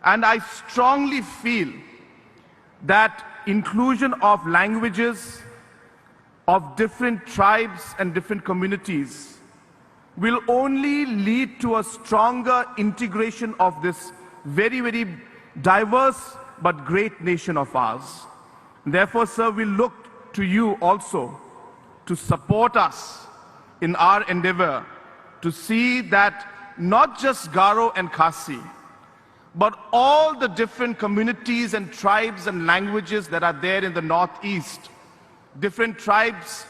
And I strongly feel that inclusion of languages of different tribes and different communities will only lead to a stronger integration of this very, very diverse but great nation of ours. Therefore, sir, we look to you also to support us in our endeavor to see that not just Garo and Khasi, but all the different communities and tribes and languages that are there in the Northeast, different tribes,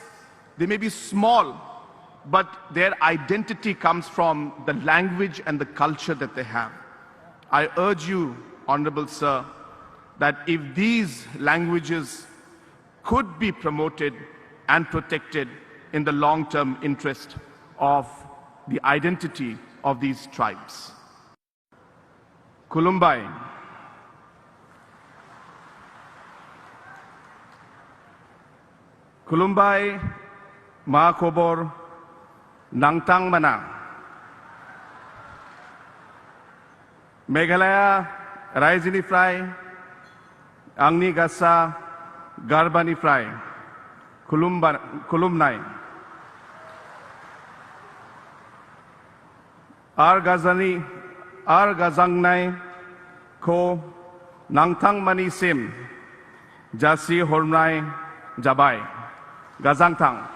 they may be small, but their identity comes from the language and the culture that they have. I urge you, Honorable Sir, that if these languages could be promoted and protected in the long-term interest of the identity of these tribes. Kulumbai. Kulumbai, Ma Kobor, Nangtang Mana. Meghalaya, Raizini Fry, Angni Gasa, Garbani Fry, Kulumnai. Ar Gazangnai, Ko, Nangtang Mani Sim, Jasi Hornai, Jabai, Gazangtang.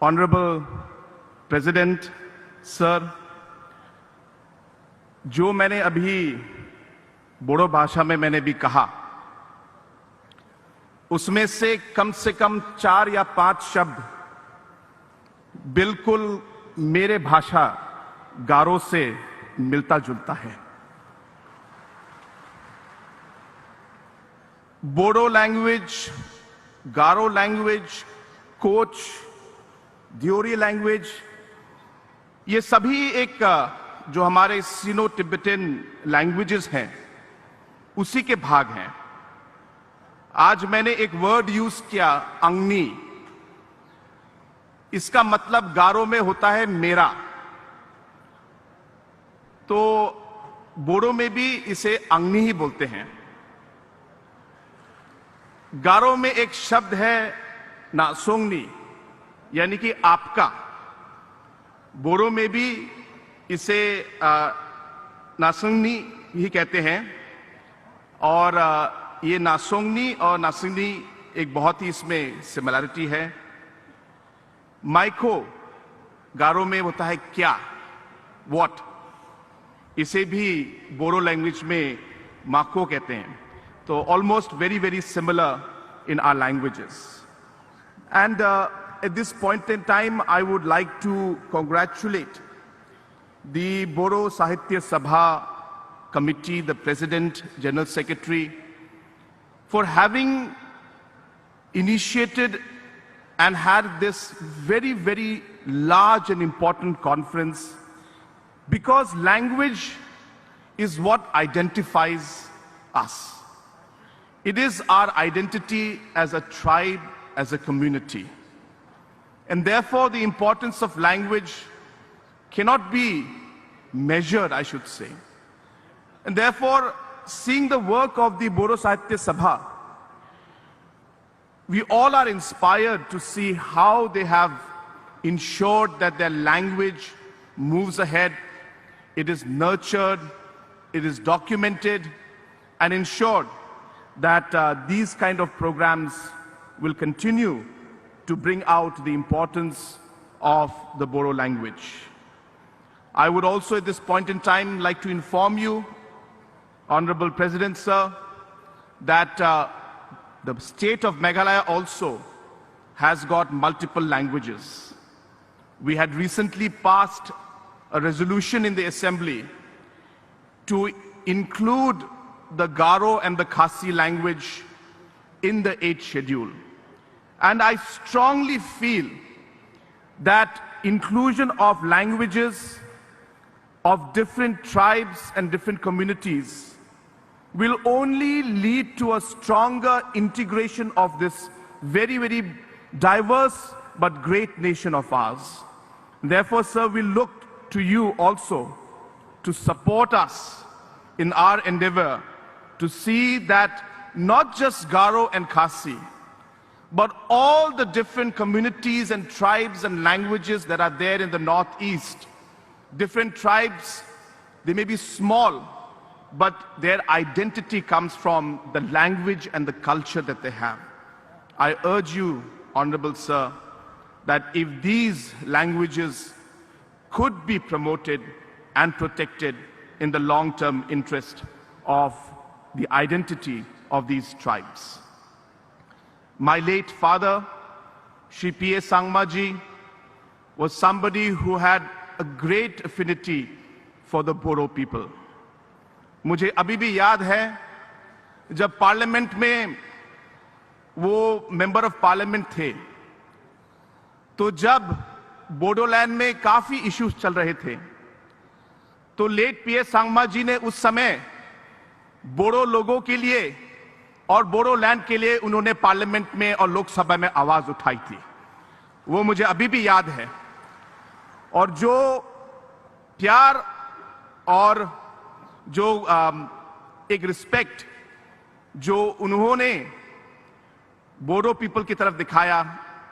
Honorable President, Sir, जो मैंने अभी बोडो भाषा में मैंने भी कहा, उसमें से कम 4 या 5 शब्द बिल्कुल मेरे भाषा गारो से मिलता जुलता है. बोडो लैंग्वेज, गारो लैंग्वेज, कोच, दियोरी लैंग्वेज, ये सभी एक जो हमारे सिनो तिब्बतन लैंग्वेजेस हैं उसी के भाग हैं. आज मैंने एक वर्ड यूज किया, अंगनी. इसका मतलब गारो में होता है मेरा. तो बोडो में भी इसे अंगनी ही बोलते हैं. गारो में एक शब्द है नासोंगनी, यानी कि आपका. बोडो में भी इसे नासोंगनी ही कहते हैं. और ये नासोंगनी और नासोंगनी एक बहुत ही इसमें सिमिलरिटी है. माइको गारो में होता है क्या, व्हाट. इसे भी बोडो लैंग्वेज में माको कहते हैं. तो almost very very similar in our languages. And at this point in time, I would like to congratulate the Bodo Sahitya Sabha Committee, the President, General Secretary, for having initiated and had this very, very large and important conference, because language is what identifies us. It is our identity as a tribe, as a community. And therefore, the importance of language cannot be measured, I should say. And therefore, seeing the work of the Bodo Sahitya Sabha, we all are inspired to see how they have ensured that their language moves ahead, it is nurtured, it is documented, and ensured that these kind of programs will continue to bring out the importance of the Bodo language. I would also at this point in time like to inform you, Honorable President Sir, that the state of Meghalaya also has got multiple languages. We had recently passed a resolution in the Assembly to include the Garo and the Khasi language in the 8th schedule. And I strongly feel that inclusion of languages of different tribes and different communities will only lead to a stronger integration of this very, very diverse but great nation of ours. Therefore, sir, we look to you also to support us in our endeavor to see that not just Garo and Khasi, but all the different communities and tribes and languages that are there in the Northeast, different tribes, they may be small, but their identity comes from the language and the culture that they have. I urge you, Honorable Sir, that if these languages could be promoted and protected in the long-term interest of the identity of these tribes. My late father, Shri P.A. Sangma ji, was somebody who had a great affinity for the Bodo people. मुझे अभी भी याद है जब parliament में वो member of parliament थे, तो जब बोडोलैंड में काफी इश्यूज चल रहे थे, तो लेट पीए सांगमा जी ने उस समय बोडो लोगों के लिए और बोडोलैंड के लिए उन्होंने पार्लियामेंट में और लोकसभा में आवाज उठाई थी। वो मुझे अभी भी याद है। और जो प्यार और जो एक रिस्पेक्ट जो उन्होंने बोडो पीपल की तरफ दिखाया,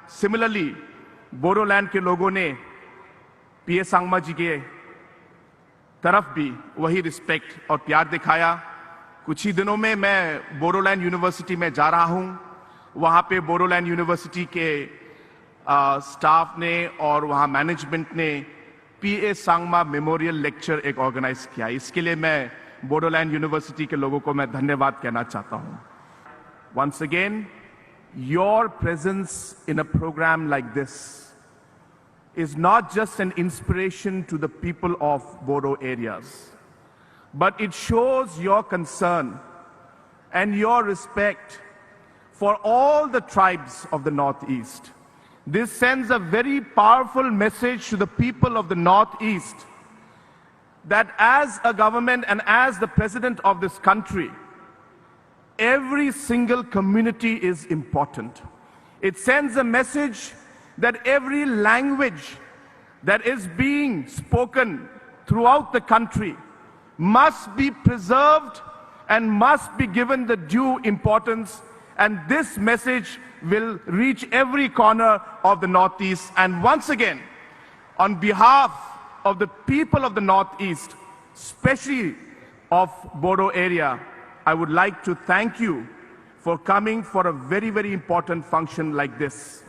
सिमिलरली बोडोलैंड के लोगों ने पीए सांगमा जी के तरफ भी वही रिस्पेक्ट और प्यार दिखाया। कुछ ही दिनों में मैं बोडोलैंड यूनिवर्सिटी में जा रहा हूं। वहां पे बोडोलैंड यूनिवर्सिटी के स्टाफ ने और वहां मैनेजमेंट ने पीए सांगमा मेमोरियल लेक्चर एक ऑर्गेनाइज किया। इसके लिए मैं बोडोलैंड यूनिवर्सिटी के लोगों को मैं धन्यवाद कहना चाहता हूं। Once again, your presence in a program like this is not just an inspiration to the people of Bodo areas, but it shows your concern and your respect for all the tribes of the Northeast. This sends a very powerful message to the people of the Northeast that as a government and as the president of this country, every single community is important. It sends a message that every language that is being spoken throughout the country must be preserved and must be given the due importance. And this message will reach every corner of the Northeast. And once again, on behalf of the people of the Northeast, especially of Bodo area, I would like to thank you for coming for a very, very important function like this.